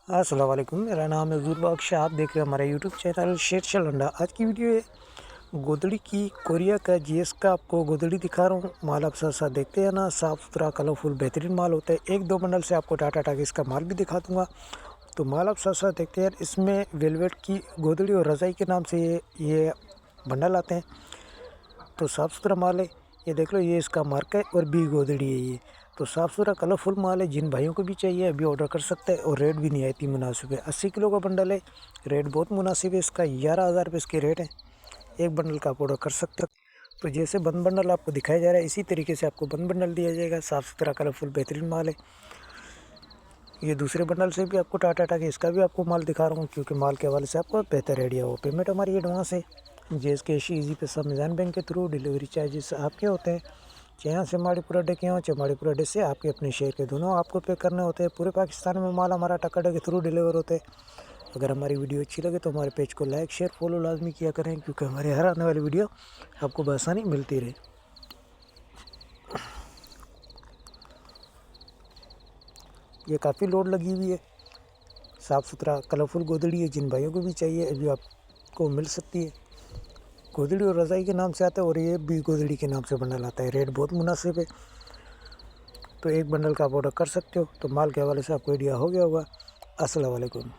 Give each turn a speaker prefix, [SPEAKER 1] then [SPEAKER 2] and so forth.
[SPEAKER 1] अस्सलाम वालेकुम, मेरा नाम है ज़ुर बख्श। आप देख रहे हैं हमारा यूट्यूब चैनल शेर शलंडा। आज की वीडियो है गोदड़ी की, कोरिया का जीएस का आपको गोदड़ी दिखा रहा हूँ। माल आप साथ साथ देखते हैं ना, साफ़ सुथरा कलरफुल बेहतरीन माल होता है। एक दो बंडल से आपको टाटा टाटा इसका माल भी दिखा दूँगा। तो माल आप साथ साथ देखते हैं। इसमें वेलवेट की गोदड़ी और रज़ाई के नाम से ये बंडल आते हैं। तो साफ़ सुथरा माल है, ये देख लो, ये इसका मार्क है और बी गोदड़ी है ये। तो साफ़ सुथरा कलरफुल माल है। जिन भाइयों को भी चाहिए अभी ऑर्डर कर सकते हैं। और रेट भी निहायती मुनासिब है। 80 किलो का बंडल है, रेट बहुत मुनासिब है इसका। 11,000 रुपये इसके रेट है। एक बंडल का आप ऑर्डर कर सकते हो। तो जैसे बंद बंडल आपको दिखाया जा रहा है, इसी तरीके से आपको बंद बंडल दिया जाएगा। साफ़ सुथरा कलरफुल बेहतरीन माल है। ये दूसरे बंडल से भी आपको टाटा टाटा इसका भी आपको माल दिखा रहा हूँ, क्योंकि माल के हवाले से आपको बेहतर आइडिया हो। पेमेंट हमारी एडवांस है। जेस कैश ईजी पे सब मिज़ान बैंक के थ्रू डिलीवरी चार्जेस आपके होते हैं। यहाँ से माड़ीपुरा डे के यहाँ माड़ीपुरा डे से आपके अपने शहर के दोनों आपको पे करने होते हैं। पूरे पाकिस्तान में माल हमारा टक्का के थ्रू डिलीवर होते हैं। अगर हमारी वीडियो अच्छी लगे तो हमारे पेज को लाइक शेयर फॉलो लाजमी किया करें, क्योंकि हमारे हर आने वाली वीडियो आपको बआसानी मिलती रहे। ये काफ़ी लोड लगी हुई है, साफ़ सुथरा कलरफुल गोदड़ी है। जिन भाइयों को भी चाहिए अभी आपको मिल सकती है। गोदड़ी और रज़ाई के नाम से आता है, और ये भी गोदड़ी के नाम से बंडल आता है। रेट बहुत मुनासिब है। तो एक बंडल का आप ऑर्डर कर सकते हो। तो माल के हवाले से आपको आइडिया हो गया होगा। अस्सलाम वालेकुम।